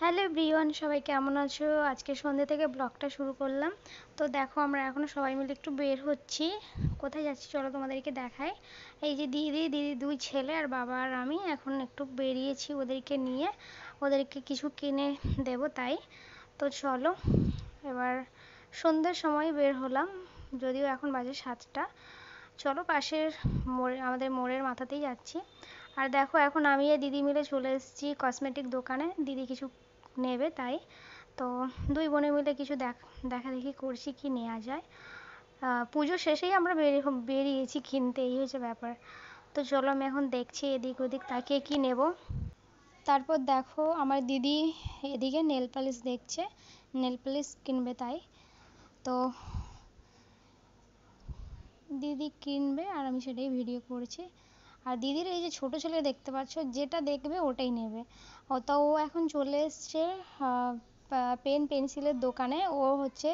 Hello everyone, সবাই কেমন আছো? আজকে সন্ধ্যে থেকে ব্লগটা শুরু করলাম। তো দেখো, আমরা এখনও সবাই মিলে একটু বের হচ্ছি। কোথায় যাচ্ছি চলো তোমাদেরকে দেখাই। এই যে দিদি দুই ছেলে আর বাবা আর আমি এখন একটু বেরিয়েছি ওদেরকে নিয়ে, ওদেরকে কিছু কিনে দেব তাই। তো চলো, এবার সন্ধ্যের সময় বের হলাম, যদিও এখন বাজে 7টা। চলো, পাশের মোড়ে, আমাদের মোড়ের মাথাতেই যাচ্ছি। আর দেখো, এখন আমি আর দিদি মিলে চলে এসেছি কসমেটিক দোকানে, দিদি কিছু নেবে তাই। তো দুই বোনে মিলে কিছু দেখাদেখি করছি কি নেওয়া যায়। পুজো শেষেই আমরা বেরিয়েছি কিনতে, এই হচ্ছে ব্যাপার। তো চলো, আমি এখন দেখছি এদিক ওদিক তাকিয়ে কি নেব। তারপর দেখো, আমার দিদি এদিকে নেল পালিশ দেখছে, নেল পালিশ কিনবে তাই। তো দিদি কিনবে আর আমি সেটাই ভিডিও করছি। আর দিদির এই যে ছোট ছেলে দেখতে পাচ্ছ, যেটা দেখবে ওটাই নেবে। তো ও এখন চলে এসছে পেন পেন্সিলের দোকানে। ও হচ্ছে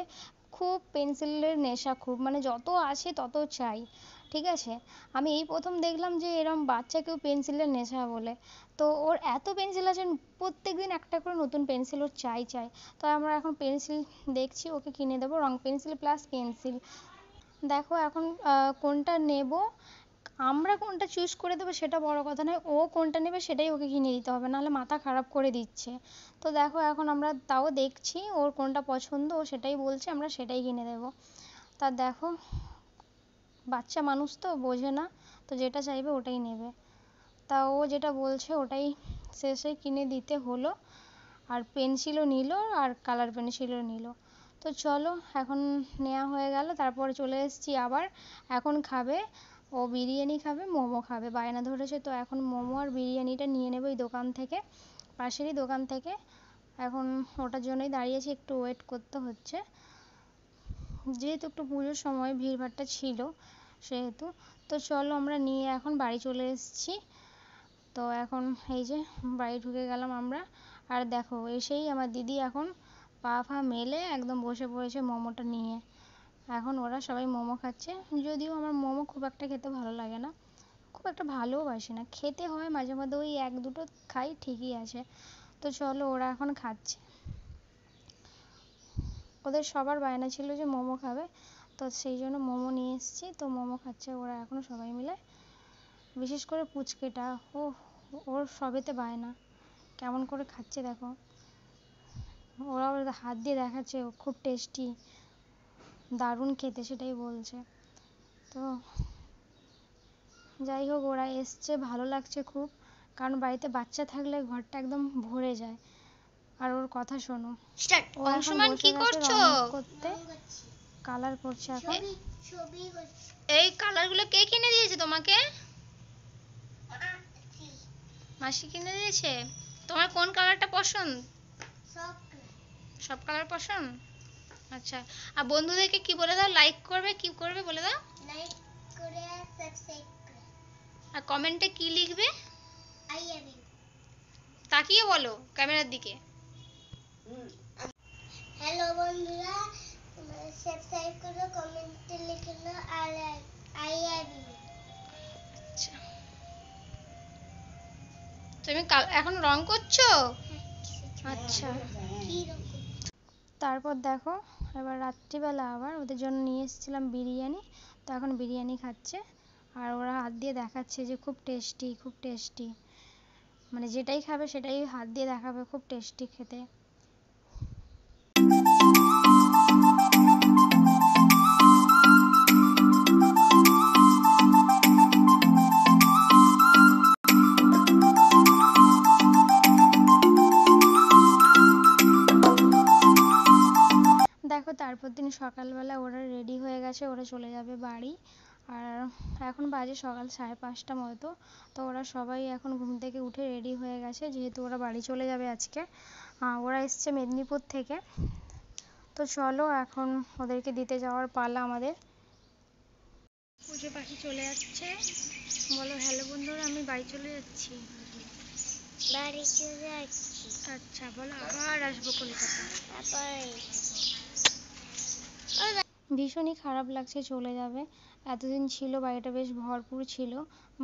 খুব পেন্সিলের নেশা, খুব মানে যত আসে তত চাই, ঠিক আছে। আমি এই প্রথম দেখলাম যে এরম বাচ্চা কেউ পেন্সিলের নেশা বলে। তো ওর এত পেন্সিল আছে, প্রত্যেক দিন একটা করে নতুন পেন্সিল ওর চাই। তো আমরা এখন পেন্সিল দেখছি, ওকে কিনে দেবো, রং পেন্সিল প্লাস পেন্সিল। দেখো এখন কোনটা নেব, আমরা কোনটা চুজ করে দেবো সেটা বড় কথা নয়, ও কোনটা নেবে সেটাই ওকে কিনে দিতে হবে, নাহলে মাথা খারাপ করে দিচ্ছে। তো দেখো, এখন আমরা তাও দেখছি ওর কোনটা পছন্দ, ও সেটাই বলছে, আমরা সেটাই কিনে দেবো। তা দেখো, বাচ্চা মানুষ তো বোঝে না, তো যেটা চাইবে ওটাই নেবে। তা ও যেটা বলছে ওটাই শেষে কিনে দিতে হলো। আর পেন্সিলও নিল আর কালার পেন্সিলও নিল। তো চলো, এখন নেওয়া হয়ে গেল, তারপরে চলে এসেছি আবার। এখন খাবে ও, বিরিয়ানি খাবে, মোমো খাবে, বায়না ধরেছে। তো এখন মোমো আর বিরিয়ানিটা নিয়ে নেব এই দোকান থেকে, পাশেরই দোকান থেকে। এখন ওটার জন্যই দাঁড়িয়েছি, একটু ওয়েট করতে হচ্ছে, যেহেতু একটু পুজোর সময় ভিড়ভাড়টা ছিল সেহেতু। তো চলো, আমরা নিয়ে এখন বাড়ি চলে এসেছি। তো এখন এই যে বাড়ি ঢুকে গেলাম আমরা। আর দেখো, এসেই আমার দিদি এখন পা ফা মেলে একদম বসে পড়েছে মোমোটা নিয়ে। এখন ওরা সবাই মোমো খাচ্ছে, যদিও আমার মোমো খুব একটা খেতে ভালো লাগে না, খুব একটা ভালোবাসি না, খেতে হয় মাঝে মধ্যে, ওই এক দুটো খাই ঠিকই আছে। তো চলো, ওরা এখন খাচ্ছে, ওদের সবার বায়না ছিল যে মোমো খাবে, তো সেই জন্য মোমো নিয়ে এসেছি। তো মোমো খাচ্ছে ওরা এখন সবাই মিলে, বিশেষ করে পুচকেটা, ও ওর সবেতে বায়না, কেমন করে খাচ্ছে দেখো, ওরা হাত দিয়ে দেখাচ্ছে খুব টেস্টি, দারুণ খেতে, সেটাই বলছে। তো যাই হোক, ওরা এসছে, ভালো লাগছে খুব, কারণ বাড়িতে বাচ্চা থাকলে ঘরটা একদম ভরে যায়। আর ওর কথা শোনো, ও এখন বসে গেছে রং করতে, কালার করছে এখন। এই কালারগুলো কে কিনে দিয়েছে তোমাকে? মাসি কিনে দিয়েছে। তোমার কোন কালারটা পছন্দ? সব কালার পছন্দ, আচ্ছা। আর বন্ধুদেরকে কি বলে দাও, লাইক করবে, কি করবে বলে দাও। লাইক করে সাবস্ক্রাইব করে। আর কমেন্টে কি লিখবে? I love you. তাকিয়ে বলো ক্যামেরার দিকে। হ্যালো বন্ধুরা, সাবস্ক্রাইব করো, কমেন্টে লিখে দাও আই লাভ ইউ। আচ্ছা, তুমি এখন রং করছো? আচ্ছা। তারপর দেখো, এবার রাত্রিবেলা আবার ওদের জন্য নিয়ে এসেছিলাম বিরিয়ানি। তো এখন বিরিয়ানি খাচ্ছে, আর ওরা হাত দিয়ে দেখাচ্ছে যে খুব টেস্টি, খুব টেস্টি, মানে যেটাই খাবে সেটাই হাত দিয়ে দেখাবে, খুব টেস্টি খেতে। দেখো, তারপর দিন সকালবেলা ওরা রেডি হয়ে গেছে, ওরা চলে যাবে বাড়ি। আর এখন বাজে সকাল 5:30 মতো। তো ওরা সবাই এখন ঘুম থেকে উঠে রেডি হয়ে গেছে, যেহেতু ওরা বাড়ি চলে যাবে আজকে। ওরা এসছে মেদিনীপুর থেকে। তো চলো, এখন ওদেরকে দিতে যাওয়ার পালা আমাদের। পুজো পাখি চলে যাচ্ছে, বলো হ্যালো বন্ধুরা, আমি বাড়ি চলে যাচ্ছি। বাড়ি চলে যাচ্ছি। আচ্ছা, বলো আবার আসবো কলকাতা। ভীষণই খারাপ লাগছে চলে যাবে, এতদিন ছিল বাড়িটা, বেশ ভরপুর ছিল।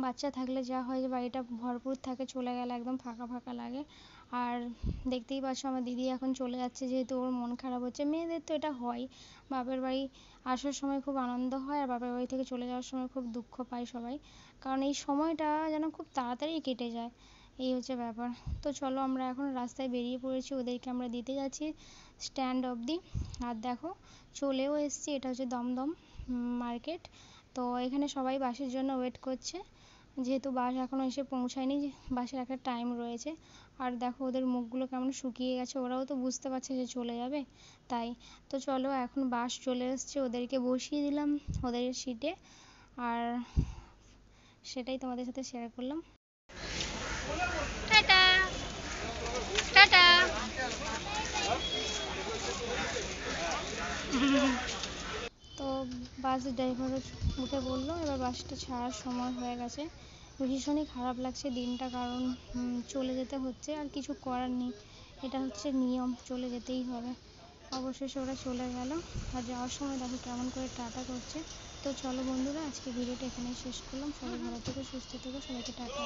বাচ্চা থাকলে যা হয় যে বাড়িটা ভরপুর থাকে, চলে গেলে একদম ফাঁকা ফাঁকা লাগে। আর দেখতেই পাচ্ছ আমার দিদি এখন চলে যাচ্ছে, যেহেতু ওর মন খারাপ হচ্ছে। মেয়েদের তো এটা হয়, বাপের বাড়ি আসার সময় খুব আনন্দ হয় আর বাপের বাড়ি থেকে চলে যাওয়ার সময় খুব দুঃখ পায় সবাই, কারণ এই সময়টা যেন খুব তাড়াতাড়ি কেটে যায়, এই হচ্ছে ব্যাপার। তো চলো আমরা এখন রাস্তায় বেরিয়ে পড়েছি, ওদেরকে আমরা দিতে যাচ্ছি স্ট্যান্ড অবধি। আর দেখো চলেও এসেছি, এটা হচ্ছে দমদম মার্কেট। তো এখানে সবাই বাসের জন্য ওয়েট করছে, যেহেতু বাস এখনও এসে পৌঁছায়নি, বাসের একটা টাইম রয়েছে। আর দেখো ওদের মুখগুলো কেমন শুকিয়ে গেছে, ওরাও তো বুঝতে পারছে যে চলে যাবে, তাই। তো চলো এখন বাস চলে এসছে, ওদেরকে বসিয়ে দিলাম ওদের সিটে, আর সেটাই তোমাদের সাথে শেয়ার করলাম। Tata tata. তো বাস ড্রাইভারও উঠে বললো এবার বাসটা ছাড়ার সময় হয়ে গেছে। ভীষণই খারাপ লাগছে দিনটা, কারণ চলে যেতে হচ্ছে, আর কিছু করার নেই, এটা হচ্ছে নিয়ম, চলে যেতেই হবে। অবশেষে ওরা চলে গেল, আর যাওয়ার সময় দেখো কেমন করে টাটা করছে। তো চলো বন্ধুরা, আজকে ভিডিওটা এখানেই শেষ করলাম। সবাই ভালো থেকো, সুস্থ থেকো, সবাইকে টাটা।